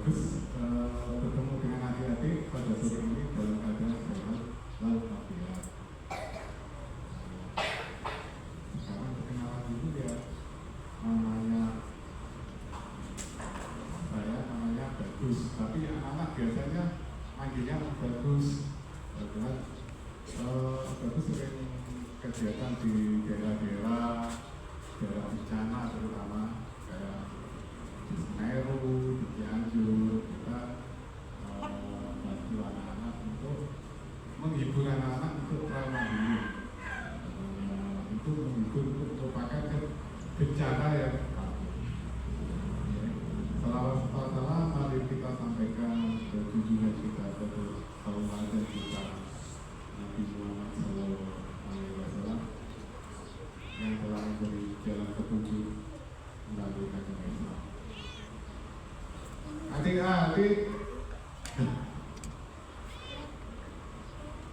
bagus bertemu dengan adik-adik pada sore ini dalam keadaan sehat walafiat. Sekarang perkenalan dulu ya. Namanya Bagus, tapi anak-anak biasanya manggilnya Bagus. Bagus sering kegiatan di daerah-daerah bencana, terutama kayak di Semeru, di Cianjur. Kita bantu anak-anak untuk menghibur anak-anak untuk trauma healing. Itu menghibur untuk merupakan bencana yang salah mari kita sampaikan junjungan kita pada tauladan kita Nabi Muhammad SAW yang telah memberi jalan petunjuk melalui agama Islam. Adik-adik,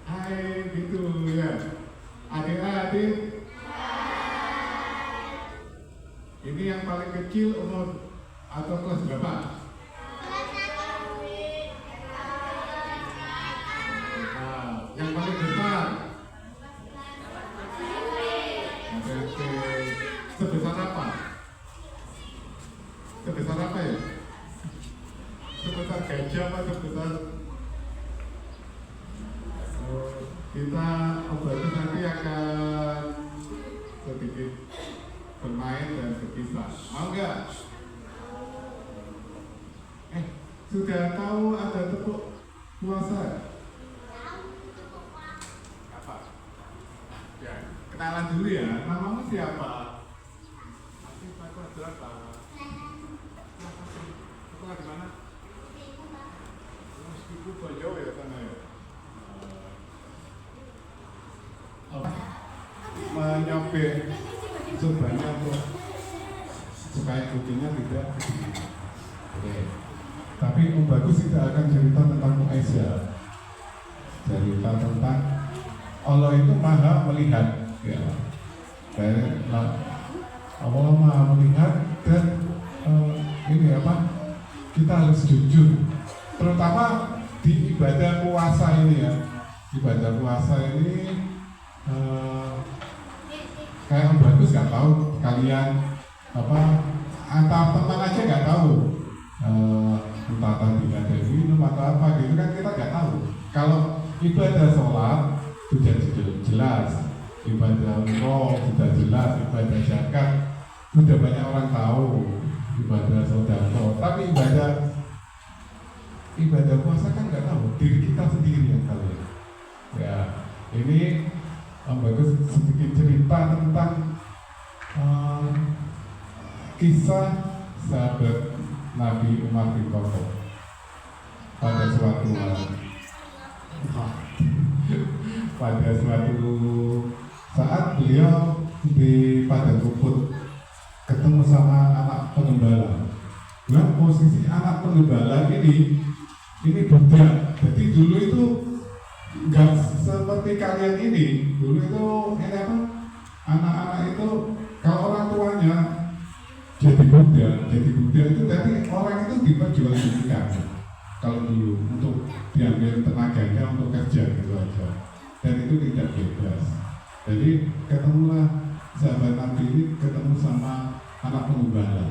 hai gitu ya. Adik-adik, ini yang paling kecil umur atau kelas berapa? Yang paling besar? SMP. Sebesar apa? Sebesar apa ya? Sebesar gajah apa sebesar? Kita obatnya nanti akan sedikit bermain dan berkisah. Mau nggak? Sudah tahu ada tepuk puasa? Apa? Ya, kenalan dulu ya. Namamu siapa? Nanti aku adalah Pak. Sekolah di mana? Ibu Bojo ya sana ya. Menyobek sebanyak untuk supaya kucingnya tidak. Oke. Tapi Om Bagus tidak akan cerita tentang Mu'aisyah. Cerita tentang Allah itu maha melihat ya. Allah maha melihat dan ini apa, kita harus jujur terutama di ibadah puasa ini ya. Ibadah puasa ini kayak Om Bagus gak tahu kalian apa, antar teman aja gak tahu entah tadi ada minum atau apa gitu kan, kita nggak tahu. Kalau ibadah sholat sudah jelas, ibadah umroh sudah jelas, ibadah zakat sudah banyak orang tahu, ibadah sedekah. Tapi ibadah puasa kan nggak tahu, diri kita sendiri yang tahu. Ya, ini Om Bagus sedikit cerita tentang kisah sahabat Nabi Umar bin Khattab pada suatu saat beliau di padang rumput ketemu sama anak pengembala. Nah, posisi anak pengembala ini budak. Jadi dulu itu nggak seperti kalian ini. Dulu itu apa? Anak-anak itu kalau orang tuanya jadi budak itu tadi orang itu diperjualbelikan kalau dulu untuk diambil tenaganya untuk kerja gitu aja, dan itu tidak bebas. Jadi ketemulah sahabat Nabi ini ketemu sama anak penggembala,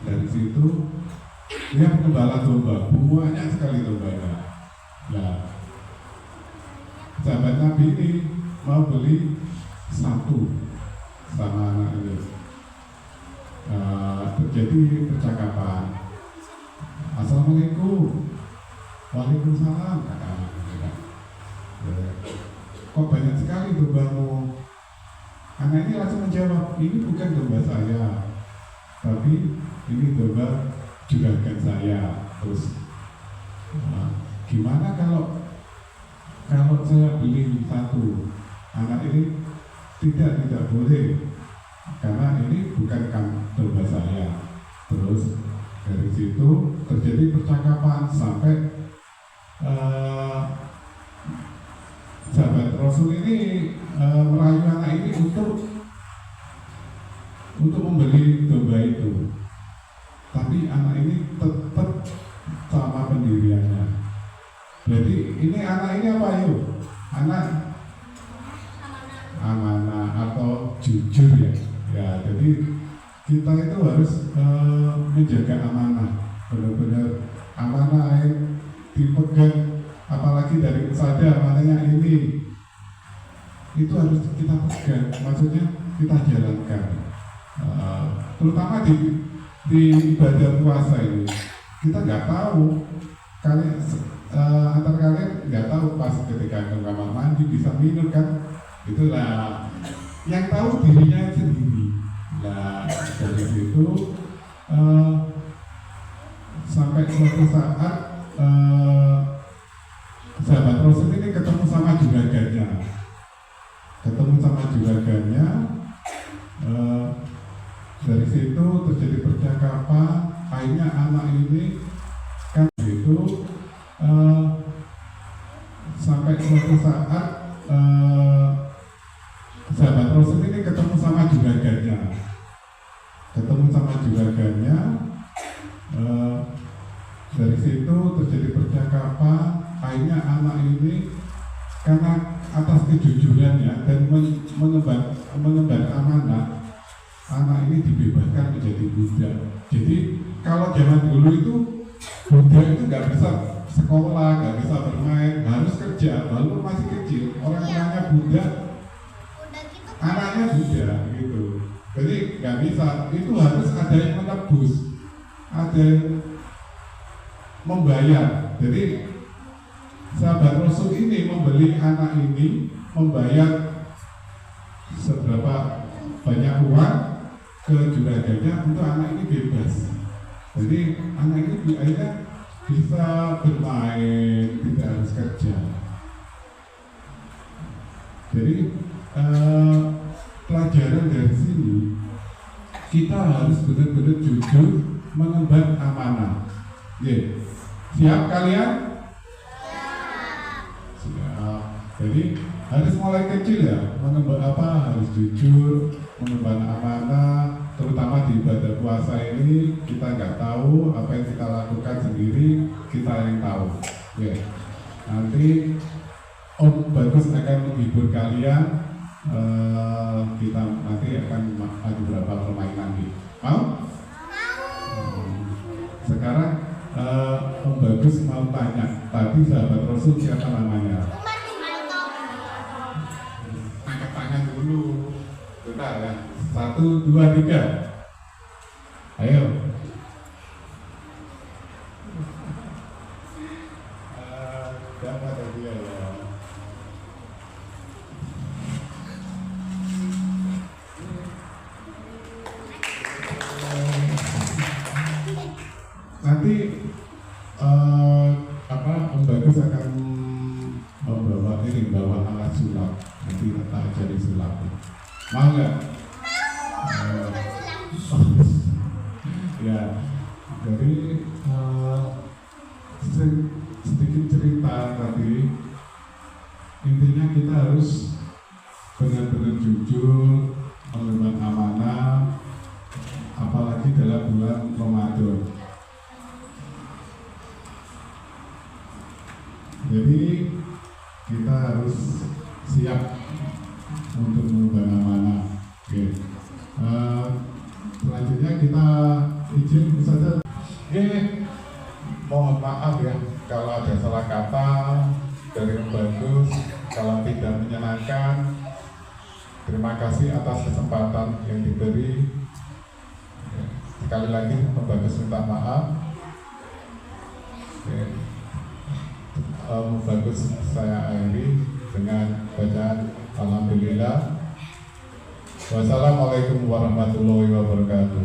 dari situ dia penggembala domba, banyak sekali dombanya. Nah, sahabat Nabi ini mau beli satu sama anak ini. Terjadi percakapan. Assalamualaikum. Waalaikumsalam, kata anak ini. Kok banyak sekali dombamu? Anak ini langsung menjawab, ini bukan domba saya, tapi ini domba juragan saya. Terus gimana kalau saya beli satu? Anak ini tidak boleh, karena ini bukan domba saya. Terus dari situ terjadi percakapan sampai sahabat Rasul ini merayu anak ini untuk untuk membeli domba itu, tapi anak ini tetap sama pendiriannya. Jadi ini anak ini apa yuk? Anak amanah atau jujur ya. Ya, jadi kita itu harus menjaga amanah, benar-benar amanah yang dipegang, apalagi dari saja amanahnya ini itu harus kita pegang, maksudnya kita jalankan. Terutama di ibadah puasa ini, kita nggak tahu kalian antar kalian nggak tahu pas ketika ke kamar mandi bisa minum kan, itulah yang tahu dirinya sendiri. Nah dari situ sampai suatu saat sahabat Rasul ini ketemu sama juragannya. Dari situ terjadi percakapan. Akhirnya anak ini kan itu sampai suatu saat sahabat Rasul ini ketemu sama juragannya. Dari situ terjadi percakapan. Akhirnya anak ini karena atas kejujurannya dan mengemban amanah, anak ini dibebaskan menjadi budak. Jadi kalau zaman dulu itu budak itu nggak bisa sekolah, nggak bisa bermain, harus kerja. Walaupun masih kecil, orang tuanya budak, anaknya budak gitu. Jadi nggak bisa, itu harus ada yang menebus, ada yang membayar. Jadi sahabat Rasul ini membeli anak ini, membayar seberapa banyak uang ke juragannya untuk anak ini bebas. Jadi anak ini akhirnya bisa bermain, tidak harus kerja. Jadi pelajaran dari sini, kita harus benar-benar jujur mengemban amanah. Siap kalian? Siap. Jadi harus mulai kecil ya, harus jujur, mengemban amanah, terutama di ibadah puasa ini kita nggak tahu apa yang kita lakukan sendiri, kita yang tahu. Nanti Om Bagus akan menghibur kalian, kita nanti akan ada beberapa permainan nih. Mau? Sekarang Om Bagus mau tanya, tadi sahabat Rasul siapa namanya? Angkat tangan dulu. Bentar ya. 1, 2, 3. Ayo. Siapa tadi ya? Nanti Om Bagus akan bawa alat sulap. Nanti kita jadi sulap. Mau nggak? Ya, jadi sedikit cerita tadi. Intinya kita harus benar-benar jujur, mengemban amanah, apalagi dalam bulan Ramadan. Jadi kita harus siap untuk mengemban amanah. Oke. Selanjutnya kita izin saja. Mohon maaf ya kalau ada salah kata dari Om Bagus, kalau tidak menyenangkan. Terima kasih atas kesempatan yang diberi. Sekali lagi Om Bagus minta maaf. Om Bagus saya akhiri dengan bacaan Alhamdulillah. Wassalamualaikum warahmatullahi wabarakatuh.